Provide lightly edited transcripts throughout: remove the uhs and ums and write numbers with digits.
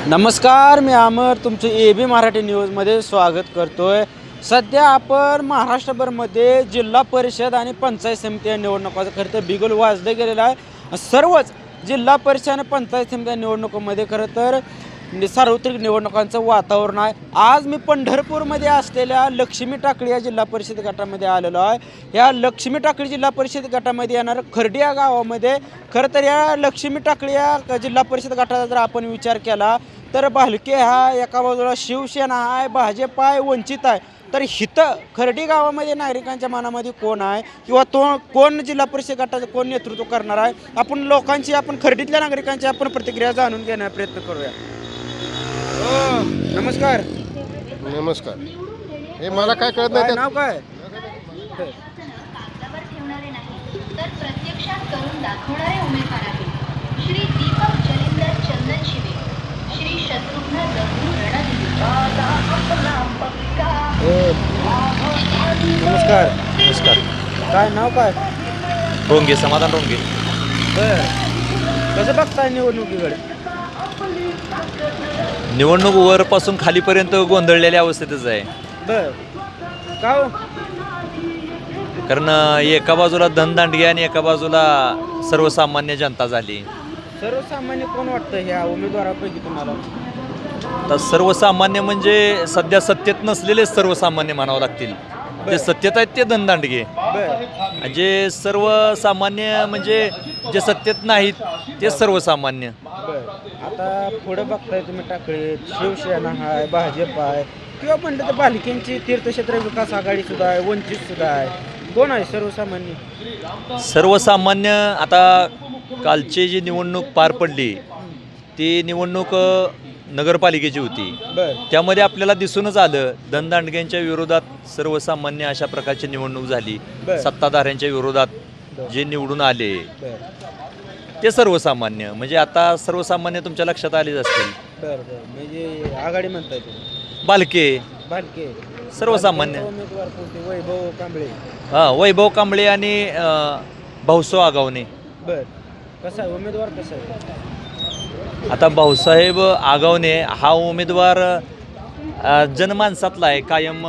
नमस्कार, मी अमर तुमचं AB मराठी न्यूजमध्ये स्वागत करतोय। सध्या आपण महाराष्ट्रभरमध्ये जिल्हा परिषद आणि पंचायत समिती निवडणुकाचं खरं तर बिगुल वाजलं गेलेलं आहे। सर्वच जिल्हा परिषद आणि पंचायत समिती निवडणुकांमध्ये खरं तर सार्वत्रिक निवडणुकांचं वातावरण आहे। आज मी पंढरपूरमध्ये असलेल्या लक्ष्मी टाकळी या जिल्हा परिषद गटामध्ये आलेलो आहे। या लक्ष्मी टाकळी जिल्हा परिषद गटामध्ये येणारं खर्डी या गावामध्ये खरं तर या लक्ष्मी टाकळी या जिल्हा परिषद गटाचा जर आपण विचार केला तर भालके हा एका बाजूला शिवसेना आहे, भाजप आहे, वंचित आहे। तर हिथं खर्डी गावामध्ये नागरिकांच्या मनामध्ये कोण आहे किंवा कोण जिल्हा परिषद गटाचं कोण नेतृत्व करणार आहे, आपण लोकांची आपण खर्डीतल्या नागरिकांची आपण प्रतिक्रिया जाणून घेण्याचा प्रयत्न करूया। नमस्कार। नमस्कार। हे मला काय कळत नाही, नाव काय? तर प्रत्यक्षात करून दाखवणारे उमेदवार आहेत श्री दीपक जलिंदर चंदन शिवे, श्री शत्रुघ्न जगू रणदिवे। नमस्कार। नमस्कार। काय नाव काय? रोंगे, समाधान रोंगे। कसं बघताय निवडणुकीकडे? निवडणूक वरपासून खालीपर्यंत गोंधळलेल्या अवस्थेतच आहे। का हो? कारण एका बाजूला धनदांडगी आणि एका बाजूला सर्वसामान्य जनता झाली। सर्वसामान्य कोण वाटतं ह्या उमेदवारापैकी तुम्हाला? तर सर्वसामान्य म्हणजे सध्या सत्तेत नसलेले सर्वसामान्य म्हणावं लागतील। जे सत्तेत आहेत ते धनदांडगे, जे सर्वसामान्य म्हणजे जे सत्तेत नाहीत ते सर्वसामान्य। आता पुढे बघताय तुम्ही टाकळी शिवसेना आहे, भाजप आहे, किंवा म्हणलं तर पालिकेची तीर्थक्षेत्र विकास आघाडी सुद्धा आहे, वंचित सुद्धा आहे। कोण आहे सर्वसामान्य? सर्वसामान्य आता कालची जी निवडणूक पार पडली ती निवडणूक नगरपालिकेची होती। त्यामध्ये आपल्याला दिसूनच आलं धनदांडग्यांच्या विरोधात सर्वसामान्य अशा प्रकारची निवडणूक झाली। सत्ताधाऱ्यांच्या विरोधात जे निवडून आले ते सर्वसामान्य, म्हणजे आता सर्वसामान्य तुमच्या लक्षात आलेच असतील। म्हणजे आघाडी म्हणताय तुम्ही? भालके सर्वसामान्य उमेदवार कोणते? वैभव कांबळे। वैभव कांबळे आणि भाऊसाहेब आगावणे। कसा आहे उमेदवार? कसा आहे आता भाऊसाहेब आगावणे हा उमेदवार जनमानसातला आहे। कायम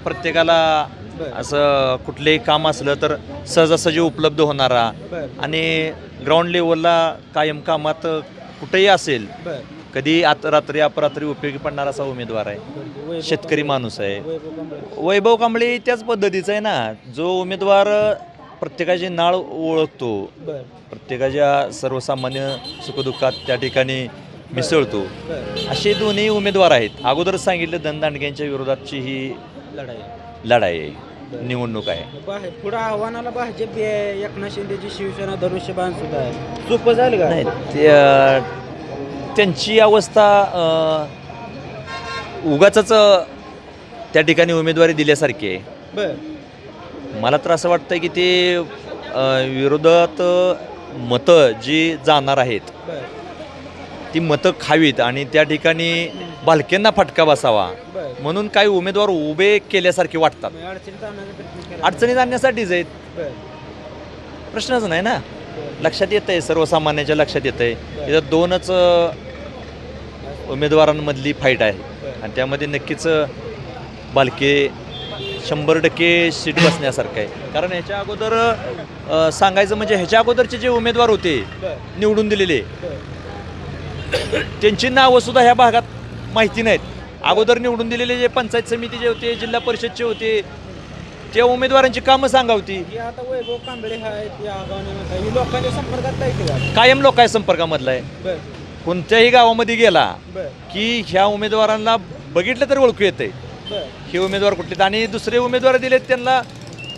प्रत्येकाला असं कुठलेही काम असलं तर सहजासहजी उपलब्ध होणारा आणि ग्राउंड लेवलला कायम कामात कुठेही असेल कधी रात्री अपरात्री उपयोगी पडणारा असा उमेदवार आहे। शेतकरी माणूस आहे। वैभव कांबळे त्याच पद्धतीचा आहे ना, जो उमेदवार प्रत्येकाची नाळ ओळखतो, प्रत्येकाच्या सर्वसामान्य सुखदुःखात त्या ठिकाणी मिसळतो, असे दोन्ही उमेदवार आहेत। अगोदरच सांगितलं धनदांडग्यांच्या विरोधातची ही लढाई आहे, निवडणूक आहे। पुढे आव्हानाला भाजप आहे, एकनाथ शिंदेची शिवसेना धनुष्यबाण सुद्धा आहे। सोपं झालं का? नाही, त्यांची अवस्था उगाचच त्या ठिकाणी उमेदवारी दिल्यासारखी आहे। मला तर असं वाटतं की ते विरोधात मतं जी जाणार आहेत ती मतं खावीत आणि त्या ठिकाणी भालकेंना फटका बसावा म्हणून काही उमेदवार उभे केल्यासारखे वाटतात। अडचणीत आणण्यासाठीच आहेत, प्रश्नच नाही ना। लक्षात येत आहे, सर्वसामान्यांच्या लक्षात येत आहे इथं दोनच उमेदवारांमधली फाईट आहे आणि त्यामध्ये नक्कीच भालके 100% सीट बसण्यासारखं आहे। कारण ह्याच्या अगोदर सांगायचं म्हणजे ह्याच्या अगोदरचे जे उमेदवार होते निवडून दिलेले त्यांची नावं सुद्धा ह्या भागात माहिती नाहीत। अगोदर निवडून दिलेले जे पंचायत समितीचे होते, जिल्हा परिषदचे होते, त्या उमेदवारांची कामं सांगावती। आता वैभव कांबळे लोकांच्या संपर्कात कायम लोकांच्या संपर्कामधला आहे। कोणत्याही गावामध्ये गेला की ह्या उमेदवारांना बघितलं तर ओळखू येते हे उमेदवार कुठले, आणि दुसरे उमेदवार दिलेत त्यांना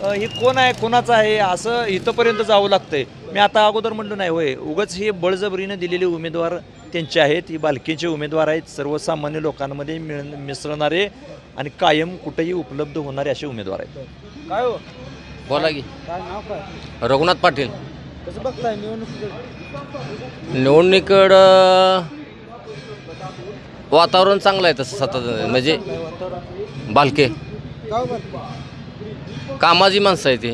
ही कोण आहे, कोणाचं आहे असं इथंपर्यंत जावं लागतंय। मी आता अगोदर म्हटलं नाही होय, उगाच हे बळजबरीनं दिलेले उमेदवार त्यांचे आहेत, ही भालकेचे उमेदवार आहेत, सर्वसामान्य लोकांमध्ये मिसळणारे आणि कायम कुठेही उपलब्ध होणारे असे उमेदवार आहेत। काय हो? बोला की। काय नाव काय? रघुनाथ पाटील। कसं बघताय निवडणुकीकडं वातावरण चांगलं आहे तसं सतत, म्हणजे भालके कामाची माणसं आहे ती।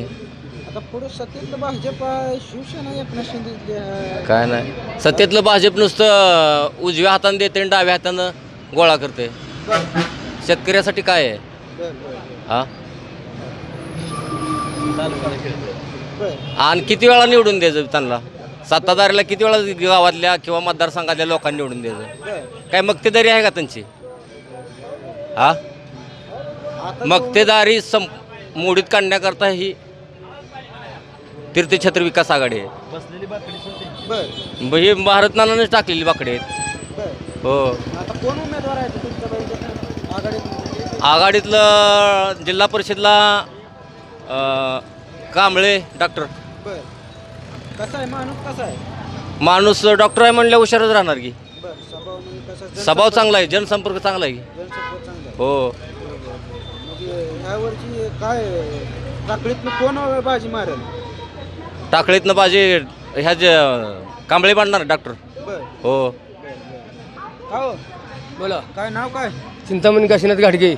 आता पुढे सत्तेतलं भाजप आहे, शिवसेना एकनाथ शिंदे आहे. काय नाही सत्तेतलं भाजप नुसतं उजव्या हाताने देते आणि डाव्या हातानं गोळा करते. बरं शेतकऱ्यासाठी काय आहे बरं बरं हा? बरं आणि किती वेळा निवडून द्यायचं त्यांना? सत्ताधारीला किती वेळा गावातल्या किंवा मतदारसंघातल्या लोकांनी निवडून द्यायचं? बरं. काय मक्तेदारी आहे का त्यांची? हा आता मक्तेदारी मोडीत काढण्याकरता ही तीर्थक्षेत्र विकास आघाडी आहे. बरं हे भारत नानानेच टाकलेली बाकडे आहेत. बरं हो. आता कोण उमेदवार आहे तुमच्या बहिणीच्या आघाडीत? आघाडीतलं जिल्हा परिषदला कांबळे डॉक्टर. बरं कसा आहे माणूस, कसा आहे? माणूस डॉक्टर आहे म्हणल्या हुशारच राहणार की. बरं स्वभाव म्हणजे कसा? स्वभाव चांगला आहे, जनसंपर्क चांगला आहे की. जनसंपर्क चांगला आहे. हो. म्हणजे ह्यावरची काय टाकळीतनं कोण बाजी मारेल? टाकळीतनं बाजी ह्या जे कांबळे बांधणार डॉक्टर. बरं हो. का हो? बोला. काय नाव काय? चिंतामणी काशीनाथ घाटगे.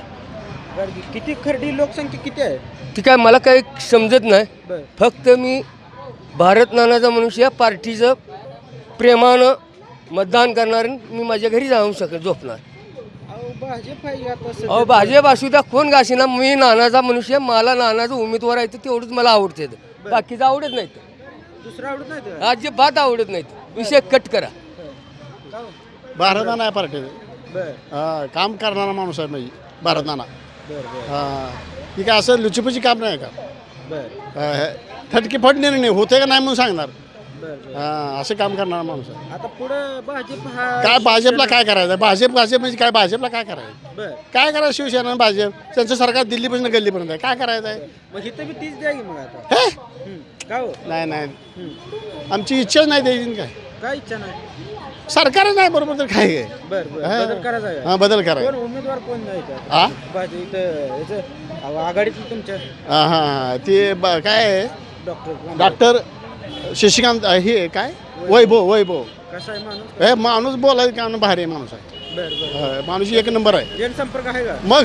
गाडगी किती खरडी लोकसंख्या किती आहे? ती काय मला काही समजत नाही. बरं फक्त मी भारत नानाचा मनुष्य या पार्टीचं प्रेमानं मतदान करणार. मी माझ्या घरी जाऊन झोपणार. अहो भाजप आहे आता सध्या. अहो भाजप असू द्या कोण गाशीना, मी नानाचा मनुष्य. मला नानाचा उमेदवार आहे तर तेवढंच मला आवडते. बाकीचं आवडत नाही. दुसरं आवडत नाही ते? अजिबात आवडत नाहीत. विषय कट करा. का हो? भारत नाही पार्टी बरं काम करणारा माणूस आहे म्हणजे भारत नाना. बरं बरं ही काय असं लुचीपुची काम नाही का? बरं थटकी फटणे नाही होते का नाही म्हणून सांगणार. बरं बरं. असं काम करणारा माणूस आहे. आता पुढं भाजप हा काय भाजपला काय करायचं? भाजप म्हणजे काय? भाजपला काय करायचं? बरं काय करायचं? शिवसेना आणि भाजप त्यांचं सरकार दिल्लीपासून गल्लीपर्यंत आहे. काय करायचं आहे? मग इथं बी तीच द्या की मग आता. हे का हो? नाही नाही हम्म. आमची इच्छाच नाही द्यायची काय. काय इच्छा नाही? सरकार नाही बरोबर तर काय आहे? बरं बरं हा. बदल करायचा आहे. हां बदल करायचा. कोण उमेदवार कोण नाही का? हा भाजप इथं याचं आघाडीतलं तुमच्या हां हां ते काय आहे? डॉक्टर डॉक्टर शशिकांत हे काय वैभव कसा आहे माणूस? हे माणूस बोलायचं का भारी माणूस आहे. बरं बरं माणूस एक नंबर आहे. जनसंपर्क आहे का? मग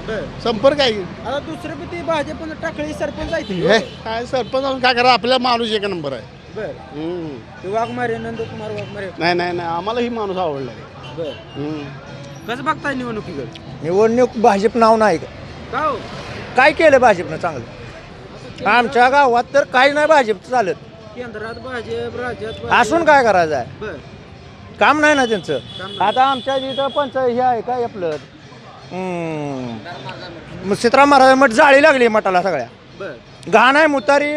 बरं संपर्क आहे. आता दुसरं बी ते भाजप टाकळी सरपंच आहे हे ते. काय सरपंच काय करा? आपला माणूस एक नंबर आहे. बरं हम्म. ते वाघमारे नंदकुमार वाघमारे. नाही नाही नाही आम्हाला ही माणूस आवडला आहे. बरं कसं बघताय निवडणुकीकडे? निवडणूक भाजप नाव नाही का हो? काय केलं भाजपनं चांगलं? आमच्या गावात तर काही नाही भाजप चालत. केंद्रात भाजप राज्यात भाजप. असून काय करायचं आहे? बरं काम नाही ना काम त्यांचं. नाही. आता आमच्या इथं पंचायत हे आहे काय आपलं सीताराम महाराज मठ जाळी लागली मठाला सगळ्या. बरं घाण आहे मुतारी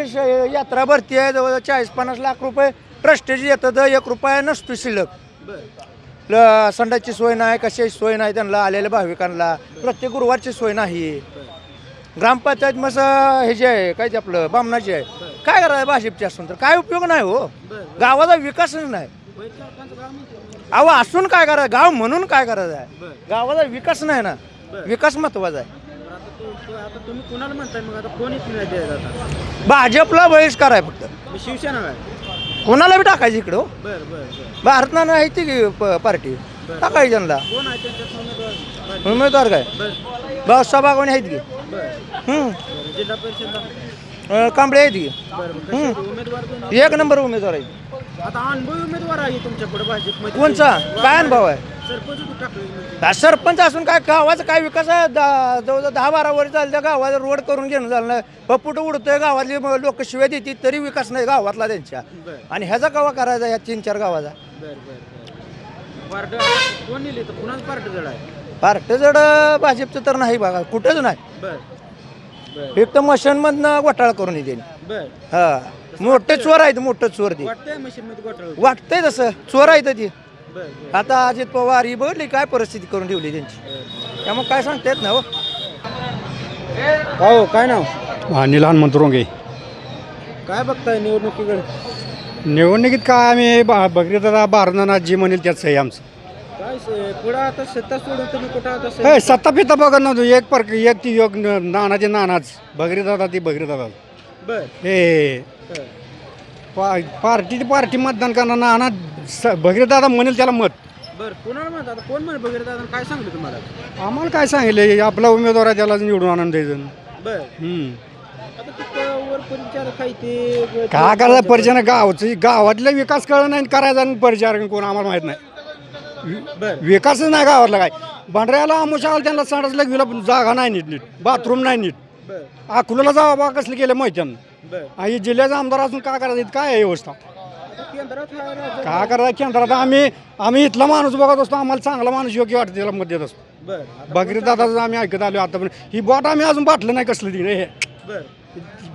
यात्रा भरती आहे जवळ 40-50 लाख रुपये ट्रस्टेची येतं तर 1 रुपया नसतो शिल्लक. बरं संडाची सोय नाही, कशाची सोय नाही त्यांना आलेल्या भाविकांना. प्रत्येक गुरुवारची सोय नाही. ग्रामपंचायत मस हे जे आहे काय ते आपलं बामणाची आहे. काय करायचं भाजपची असून तर काय उपयोग नाही हो. गावाचा विकासच नाही. अहो असून काय करायचं? गाव म्हणून काय करायचं आहे? गावाचा विकास नाही ना. विकास महत्वाचा आहे. आता तुम्ही कोणाला म्हणताय मग? आता कोण येत नाही द्यायला आता? भाजपला बहिष्कार आहे फक्त. मग शिवसेना काय? कोणाला बी टाकायची इकडं हो. बरं बरं बरं भारत नाना आहे ती की पार्टी टाकायची त्यांना. कोण आहे त्यांच्यात उमेदवार? उमेदवार काय बरं बादशाह बागवानी आहेत की. बरं बरं जिल्हा परिषदला कांबळे आहेत की. बरं बरं कसे उमेदवार कोण? एक नंबर उमेदवार आहे. आता अनुभवी उमेदवार आहे तुमच्याकडे भाजपमध्ये. कोणचा? काय अनुभव आहे? सरपंच टाकले. सरपंच असून काय गावाचा काय विकास आहे? जवळजवळ 10-12 वर्ष झालं त्या गावाचा रोड करून घेणं झालं नाही. पपुट उडतोय गावातली लोक शिव्या देतील तरी विकास नाही गावातला त्यांच्या. बरं आणि ह्याचा गावा करायचा ह्या 3-4 गावाचा. बरं बरं पार्ट कोण नेले तर कुणाच पार्ट जड आहे? पार्ट जड भाजपचं तर नाही बघा कुठंच नाही. बरं बरं फक्त मशीनमधनं घोटाळा करून येते. बरं हा मोठे चोर आहेत, मोठं चोर ते. वाटतंय मशीनमध्ये घोटाळा. वाटतंय तसं चोर आहेत ती. बरं बरं आता अजित पवार ही बघली काय परिस्थिती करून ठेवली त्यांची. त्यामुळे काय सांगता येत ना हो. हो काय नाव? अनिल हनुमंत रोंगे. काय बघताय निवडणुकीकडे? निवडणुकीत काय आम्ही बघितलं दादा भारतनाथ जी म्हणेल त्याच आहे आमचं. काय पुढं आता सत्ता सोडून तुम्ही कुठं आता हे सत्ता पिता बघत नव्हतो. एक ती योग नानाचे नानाच भगीरथ दादा ती भगीरथ दादा. बरं हे बरं पार्टी मतदान करणार नाना भगीरथ दादा म्हणेल त्याला मत. बरं कोणाला म्हणतात आता? कोण म्हणे बघितलं दादा? काय सांगलं तुम्हाला? आम्हाला काय सांगितलं आपला उमेदवार आहे त्याला निवडून आणून द्यायचं. बरं आता तिथं वर परिचारक आहे ते काय करायचं परिचारक गावातला विकास कळलं नाही करायचा आणि परिचारक कोण आम्हाला माहित नाही विकासच नाही गावातला काय भांडऱ्याला आमुषाला त्यांना सांडायला गेला जागा नाही नीट बाथरूम नाही नीट अकोल्याला जावा बा कसलं केलं माहिती आणि जिल्ह्याचा आमदार असून काय करायचं काय आहे व्यवस्था काय करायचं केंद्रात आम्ही इथला माणूस बघत असतो आम्हाला चांगला माणूस योग्य वाटतं त्याला मत देत असतो बगरी दादाचं आम्ही ऐकत आलो आता पण ही बॉट आम्ही अजून बाटलं नाही कसलं तिने हे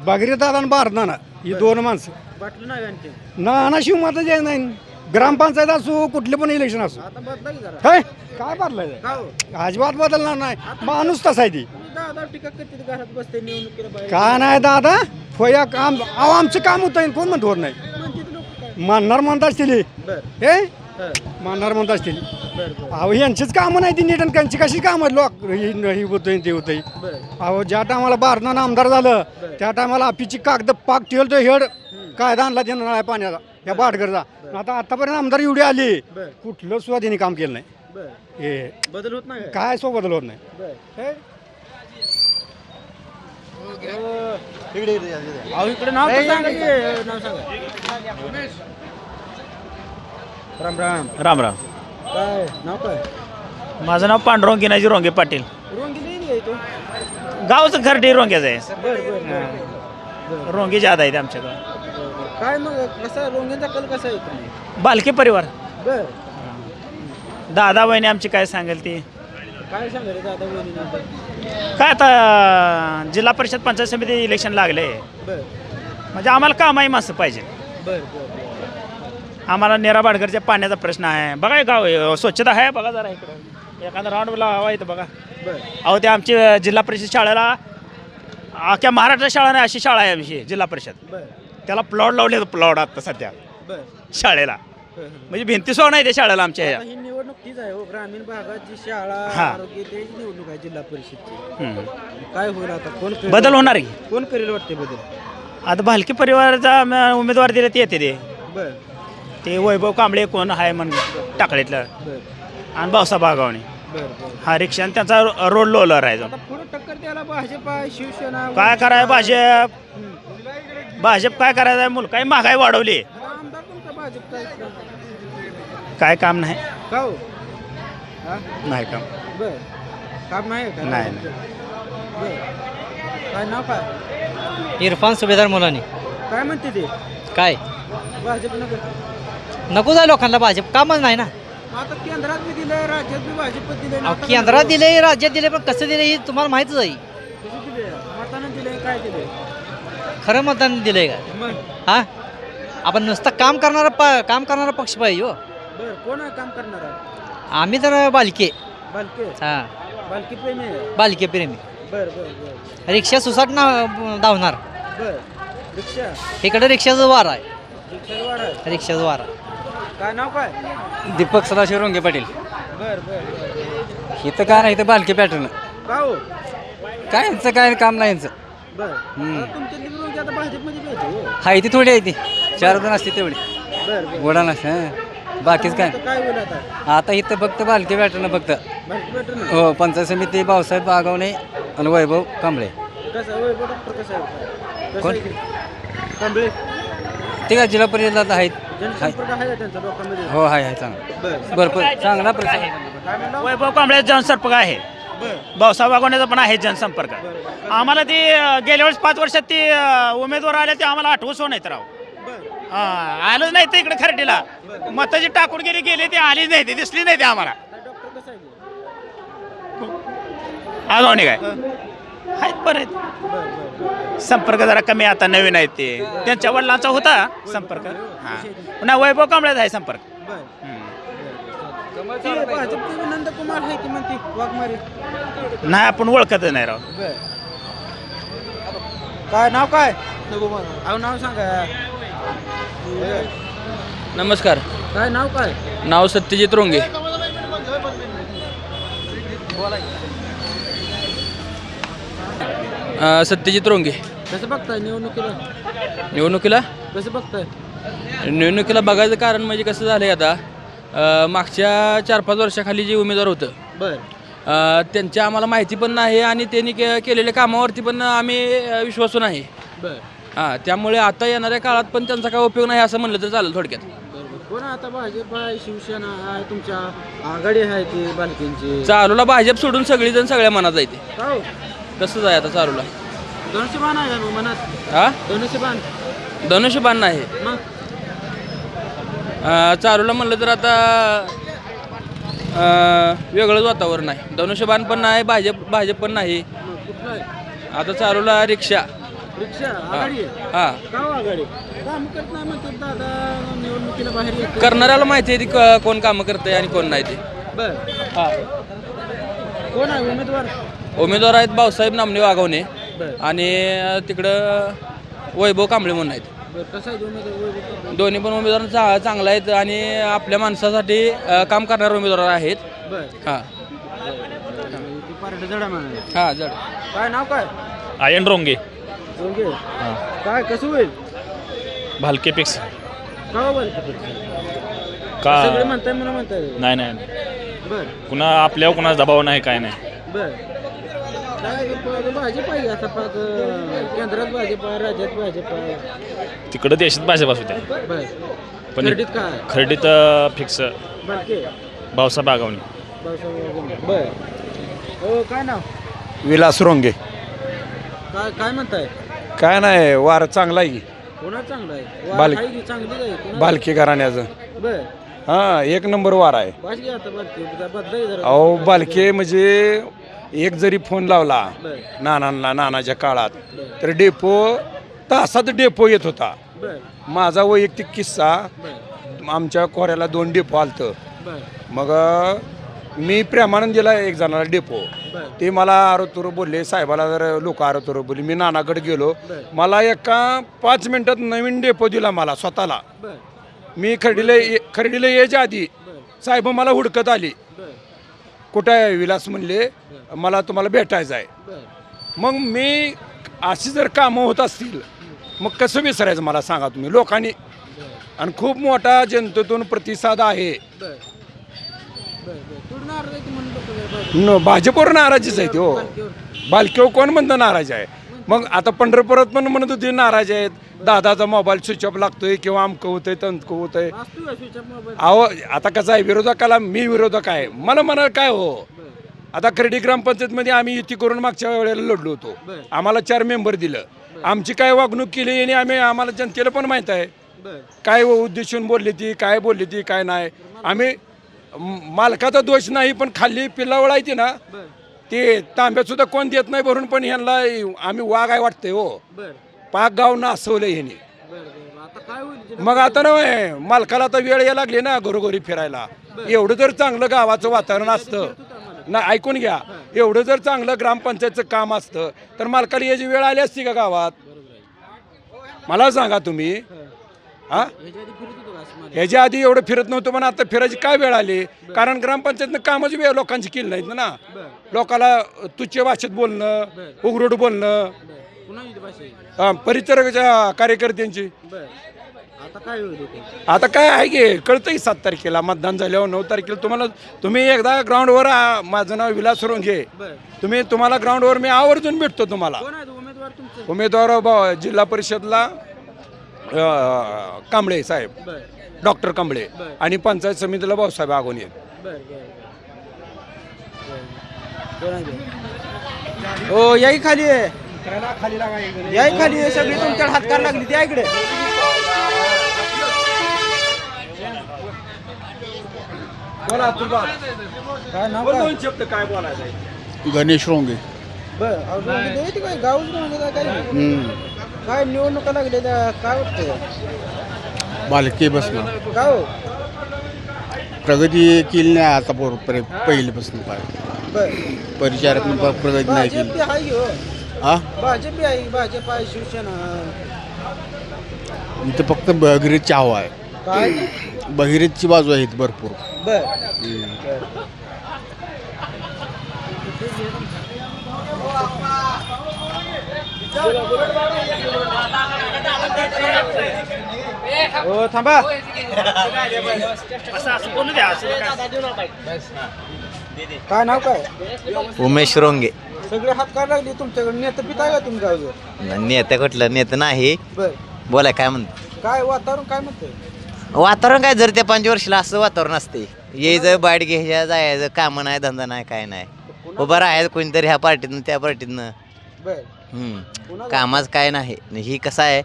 बगरी दादा आणि भारत नाना ही दोन माणसं वाटलं नाही आणखी नाना शिवमाता जे नाही ग्रामपंचायत असो कुठले पण इलेक्शन असो आता बदला की जरा हे काय बदलायचं का हो? अजिबात बदलणार नाही माणूस तसा आहे ती दादा टीका करते घरात बसते निवडणुकीला बाहेर काय नाही दादा होया काम अहो आमचं काम होतं कोण म्हणतो होत नाही म्हणते ते लोक काय मानणार म्हणत असतील बर हे बर मानणार म्हणत असतील बर अहो यांचीच कामं नाही ती नीट आणि त्यांची कशी कामं लोक ही होतंय ते होतंय बर अहो ज्या टायमाला भारतानं आमदार झालं त्या टायमाला अपिची कागद पाक ठेवलं हेड कायदा आणला त्यांना नळ्या पाण्याचा या बाटगरचा आता आतापर्यंत आमदार एवढी आली बर कुठलं सुद्धा त्यांनी काम केलं नाही बर हे बदल होत नाही काय सो बदल होत नाही बर हे अहो इकडे नाव तर सांगा की, नाव सांगा राम राम राम राम काय नाव काय माझं नाव पांडुरंग गिनाजी रोंगे पाटील रोंगी नाही आहे तो गावचं घरटी रोंग्याचं आहे बर बर रोंगे जादा आहेत आमच्याकडं काय मग कसा रोंगीचा कल कसा आहे तुम्ही बालके परिवार बर दादा बहिणी आमची काय सांगेल ती काय सांगायचं दादा वहिनी काय आता जिल्हा परिषद पंचायत समिती इलेक्शन लागले बर म्हणजे आम्हाला कामाही माणसं पाहिजे बर बर आम्हाला नेरा बाडगरच्या पाण्याचा प्रश्न आहे बघा हे गाव स्वच्छता आहे बघा जरा इकडं एखादा राऊंड हवा इथं बघा बर अहो ते आमची जिल्हा परिषद शाळेला अख्ख्या महाराष्ट्र शाळा नाही अशी शाळा आहे आमची जिल्हा परिषद बर त्याला प्लॉट लावले प्लॉट आता सध्या बर शाळेला म्हणजे भिंती सोड नाही त्या शाळेला आमच्या आता ही निवडणूक तीच आहे हो ग्रामीण भागात जी शाळा हा. आरोग्य त्याची निवडणूक आहे जिल्हा परिषदची हम्म. काय होईल आता कोण करेल? बदल होणार की कोण करेल वाटते बदल आता भालकी परिवाराचा उमेदवार दिले ते येते बर ते वैभव कांबळे कोण आहे म्हणून टाकळीतलं बर आणि भाऊसाहेब बागावणे बर बर हा रिक्षा आणि त्यांचा रोड लोलर आहे जो. आता पुढे टक्कर द्यायला भाजप आहे शिवसेना काय कराय भाजप काय करायचं मुलं काय महागाई वाढवली आमदार तुमचा भाजपचा इथला. काय काम नाही का हो हा नाही काम बर काम नाही का नाही, बर काय नाव काय इरफान सुभेदार मुलांनी काय म्हणते ते काय भाजप नगर नको जाय लोकांना भाजप कामच नाही ना आता केंद्रात बी दिलंय राज्यात बी भाजप दिलंय अहो, केंद्रात दिले राज्यात दिले पण कसं दिले हे तुम्हाला माहितीच आहे कसं दिलंय मतानं दिलंय काय दिलंय खरं मतदान दिलंय का मग हा आपण नुसतं काम करणारा पक्ष पाहिजे हो बर कोण आहे काम करणार आहे आम्ही तर बालके बालके हा बालकी प्रेमी आहे बालके प्रेमी बर बर बर रिक्षा सुसाट ना धावणार बर रिक्षा इकडे रिक्षाचं वार आहे रिक्षाला वाढ आहे रिक्षाचं वार काय नाव काय दीपक सदाशिव रोंगे पाटील बर बर बर इथं काय नाही इथं बालके पॅटर्न का हो काय यांचं काय काम नाही यांचं बर आता तुमच्या निवडणूक आता भाजपमध्ये घ्यायचे हो हाय ती थोडी आहे ती 4 जण असते तेवढी बर बर गोडा नसते बाकीच काय आता काय होईल आता आता इथं फक्त बालके पॅटर्न फक्त बालकी भेटून हो पंचायत समिती भाऊसाहेब बागवणे आणि वैभव कांबळे कसं होय डॉक्टर कसं आहे कसं कोण? आहे की? कांबळे ते काय जिल्हा परिषदेला आहेत जनसंपर्क आहे का त्यांचा लोकांमध्ये हो आहे चांगला बर भरपूर चांगला प्रचार काय म्हणलं वैभव कांबळे जनसंपर्क आहे बर भाऊसाहेब बागवण्याचा पण आहे जनसंपर्क आम्हाला ती गेल्या वेळेस 5 वर्षात ती उमेदवार आले ते आम्हाला आठवूच हो नाहीत राव बर आलंच नाही ते इकडे खरटीला मताची टाकून गेली ती आलीच नाही ती दिसली नाही ती आम्हाला डॉक्टर कसं आहे की? आगावणे काय आहेत बरं आहेत. बर बर बर संपर्क जरा कमी आता नवीन आहेत ते त्यांच्या वडिलांचा होता संपर्क हां पुन्हा वैभव कांबळ्याचा आहे संपर्क बर हम्म. ते भाजपचे नंदकुमार आहे की म्हणते वाघमारे नाही आपण ओळखतच नाही राव बर काय नाव काय अहो नाव सांगा नमस्कार काय नाव काय नाव सत्यजित रोंगे सत्यजित रोंगे कसं बघताय निवडणुकीला कसं बघताय निवडणुकीला बघायचं कारण म्हणजे कसं झालं आहे आता मागच्या 4-5 वर्षाखाली जे उमेदवार होतं बर त्यांच्या आम्हाला माहिती पण नाही आणि त्यांनी केलेल्या कामावरती पण आम्ही विश्वासू नाही बर हां त्यामुळे आता येणाऱ्या काळात पण त्यांचा काय उपयोग नाही असं म्हणलं तर चालेल थोडक्यात. कोण आता भाजप आहे, शिवसेना आहे, तुमच्या आघाडी आहे ती बालकींची. चालूला भाजप सोडून सगळीजण सगळ्या मनात जायते. का हो? तसंच आहे आता चालूला. धनुष्यबाण आहे का मग मनात? हा धनुष्यबाण धनुष्यबाण नाही मग चालूला म्हणलं तर आता वेगळंच वातावरण आहे. धनुष्यबाण पण नाही, भाजप पण नाही. मग कुठलं आहे? आता चालूला रिक्षा. रिक्षा आघाडी आहे. हां का हो आघाडी? काम करत नाही म्हणतात दादा, निवडणुकीला बाहेर येते. करणाऱ्याला माहिती आहे ती कोण कामं करतंय आणि कोण नाही ते. बर हां कोण आहे उमेदवार? उमेदवार आहेत भाऊसाहेब नामने वागवणे बर आणि तिकडं वैभव कांबळे म्हणून आहेत. बर कसं आहे उमेदवार? दोन्ही पण उमेदवार चांगले आहेत आणि आपल्या माणसासाठी काम करणारे उमेदवार आहेत. बर हां ती पार्टी जडा म्हणा. हां जड. काय नाव काय? आयन रोंगे दोघे काय कसं होईल? भालके पिक्स का हो बोल? का सगळे म्हणताय म्हणून म्हणताय. नाही नाही बर कुणा आपल्यावर कुणा दबाव नाही काय नाही. बर काय भाजप आहे आता पाक केंद्रात भाजप आहे, राज्यात भाजप आहे. तिकडं देशात भाजप असू द्या बर पण खर्डीत काय? खर्डीत फिक्स बालके भाऊसाहेब आगावणे. बर हो काय नाव? विलास रोंगे. काय काय म्हणताय? काय नाही, वार चांगला आहे की कोणाचं चांगलं आहे? वार बाल- आहे की चांगली आहे? कोणाचं? बालकी घराण्याचं. बर हां, एक नंबर वार आहे. भाज घ्या आता बालके बदलाय जरा. अहो बालके म्हणजे एक जरी फोन लावला बर नानाच्या काळात बर तर डेपो तासात डेपो येत होता. बर माझा वैयक्तिक किस्सा, बर आमच्या कोऱ्याला 2 डेपो आलतं. बर मग मी प्रेमानं दिला एक जणाला डेपो. बर ते मला आरोतुरो बोलले, साहेबाला जर लोक आरोतुरो बोलले. मी नानाकडे गेलो, बर मला एका 5 मिनिटात नवीन डेपो दिला मला स्वतःला. बर मी खर्डीला यायच्या आधी बर साहेब मला हुडकत आली. बर कुठं आहे विलास म्हणले, मला तुम्हाला भेटायचं आहे. बर मग मी अशी जर कामं होत असतील मग कसं विसरायचं मला सांगा तुम्ही लोकांनी. आणि खूप मोठा जनतेतून प्रतिसाद आहे. बर बर बर तू नाराज आहे की म्हणलं भाजपवर नाराजीच आहे ते हो. बालकेव कोण म्हणतं नाराज आहे? मग आता पंढरपुरात पण म्हणत होते नाराज आहेत, दादाचा मोबाईल स्विच ऑफ लागतोय किंवा अमकं होतंय तमकं होतंय. अहो आता कसं आहे, विरोधकाला मी विरोधक आहे, मला म्हणाल काय हो. आता खर्डी ग्रामपंचायतमध्ये आम्ही युती करून मागच्या वेळेला लढलो होतो. आम्हाला 4 मेंबर दिलं. आमची काय वागणूक केली आणि आम्हाला जनतेला पण माहीत आहे काय उद्देशून बोलली ती, काय बोलली ती, काय नाही. आम्ही मालकाचा दोष नाही, पण खाल्ली पिल्लावळ आहे ती ना, ते तांब्यात सुद्धा कोण देत नाही भरून, पण ह्यांना आम्ही वाघ आहे वाटतंय हो. पाक गाव नासवलं ह्याने. मग आता ना मालकाला आता वेळ यायला लागली ना घरोघरी फिरायला. एवढं जर चांगलं गावाचं वातावरण असतं ना, ऐकून घ्या, एवढं जर चांगलं ग्रामपंचायतचं काम असतं तर मालकाला याची वेळ आली असती का गावात? मला सांगा तुम्ही. हा ह्याच्या आधी एवढं फिरत नव्हतं, पण आता फिरायची काय वेळ आली? कारण ग्रामपंचायतनं कामच वेळ लोकांची केली नाहीत ना. लोकाला तुच्छ भाषेत बोलणं, उघडूड बोलणं, परिचारकाच्या कार्यकर्त्यांची. आता काय आहे की कळतंय 7 तारखेला मतदान झाल्यावर 9 तारखेला तुम्ही एकदा ग्राउंडवर, माझं नाव विलास रोंगे, तुम्हाला ग्राउंडवर मी आवर्जून भेटतो तुम्हाला. उमेदवार जिल्हा परिषदला कांबळे साहेब, डॉक्टर कांबळे, आणि पंचायत समितीला भाऊसाहेब आगोने. हो याही खाली आहे, याही खाली आहे, सगळी तुमच्या हातकार लागली त्या इकडे. बोला तुझा काय नाव? 2 शब्द काय बोलायचं? गणेश रोंगे. बरं काय गावच काय निवडणुका लागलेल्या, काय वाटतं? बालके बसणार. काय हो? प्रगती केली नाही आता बरोबर पहिलीपासून काय बरं परिचारक प्रगती नाही भाजप केली. बी आहे हो. हा भाजप बी आहे, भाजप आहे, शिवसेना इथं फक्त बहिरेजची हवा आहे. काय? बहिरेजची बाजू आहेत भरपूर. बर हो थांबा. काय नाव काय? उमेश रोंगे. सगळे हात काय लागले तुमच्याकडे नेतं पिता का तुमच्या गावचं? नेतं कुठलं नेतं नाही. बर बोलाय काय म्हणतो काय वातावरण काय म्हणतंय? वातावरण काय जर त्या 5 वर्षाला असं वातावरण असते यायचं बाईट घ्यायचं जायचं कामं नाही धंदा नाही काय नाही उभं राहायचं कोणीतरी ह्या पार्टीतनं त्या पार्टीतनं बर कामाच काय नाही ही कसं आहे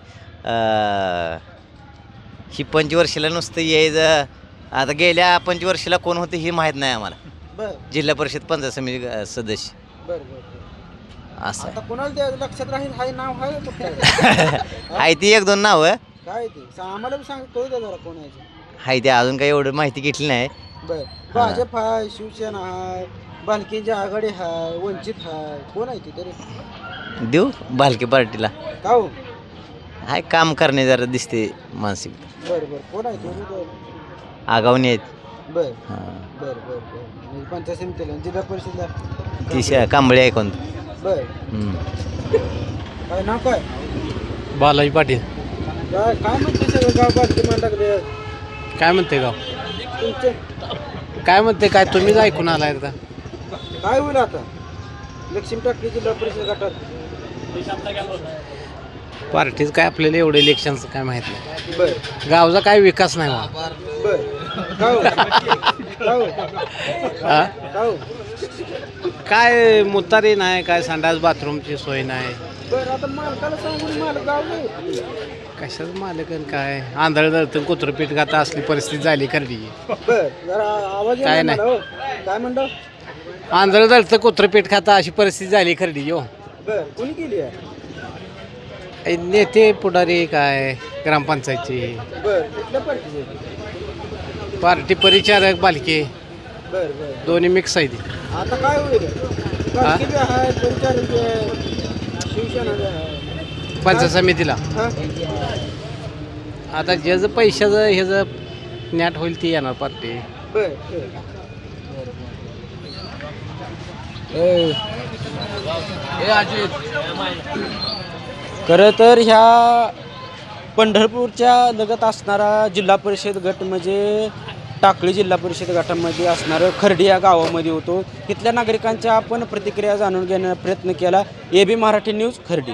ही 5 वर्षाला नुसतं यायचं. आता गेल्या 5 वर्षाला कोण होतं ही माहीत नाही आम्हाला. बर जिल्हा परिषद पंचायत समिती सदस्य बर बर असं आता कोणाला ते लक्षात राहील हाय नाव आहे फक्त आहे ती 1-2 नावं काय ते आम्हाला बी सांग कळू द्या जरा कोण आहे ते. आहे ते अजून काही एवढं माहिती घेतली नाही. बर भाजप हाय शिवसेना हाय बालकींची आघाडी हाय वंचित हाय कोण आहे ती तरी देऊ भालके पार्टीला का हो? हाय काम करणे जरा दिसते मानसिक बर बर कोण आहे ते? आगावणी आहेत. बर हां बर बर बर म्हणजे पंचायत समितीला आणि जिल्हा परिषदला ती कांबळे आहे कोणतं. बर काय नाव काय? बालाजी पाटील. काय काय म्हणते सगळं गाव बालकी मान लागले काय म्हणते गाव? तुमचे काय म्हणते काय तुम्हीच ऐकून आलाय आता? काय होईल आता लक्ष्मी टाकली जिल्हा परिषद गटात? पार्टीचं काय आपल्याला एवढं इलेक्शनचं काय माहीत नाही. बर गावचा काय विकास नाही व्हा. बर का हो? का हो? हा? का हो? काय मुतारी नाही काय संडास बाथरूमची सोय नाही. बर आता मालकाला सांगून मालक गाव नाही कशाच मालक आणि काय आंधळ दळतं कुत्रपीठ खाता असली परिस्थिती झाली खरडी. बर जरा आवाज काय येणार नाही. मला, हो. काय म्हणतो? आंधळ दळतं कुत्रपीठ खाता अशी परिस्थिती झाली खरडी हो. बर कोणी केली आहे? नेते पुढारी काय ग्रामपंचायतची बर कुठल्या पार्टीचे? पार्टी परिचारक बालके बर बर दोन्ही मिक्स आहे ती. आता काय होईल? बालकी बी आहे परिचारक बी आहे शिवसेना बी आहे पंचायत समितीला हा? आता ज्याचं पैशाचं ह्याचं नॅट होईल ती येणार पार्टी. बर खरं तर ह्या पंढरपूरच्या लगत असणारा जिल्हा परिषद गट म्हणजे टाकळी जिल्हा परिषद गटामध्ये असणारं खर्डी या गावामध्ये होतो. इथल्या नागरिकांच्या आपण प्रतिक्रिया जाणून घेण्याचा प्रयत्न केला. AB Marathi news Khardi.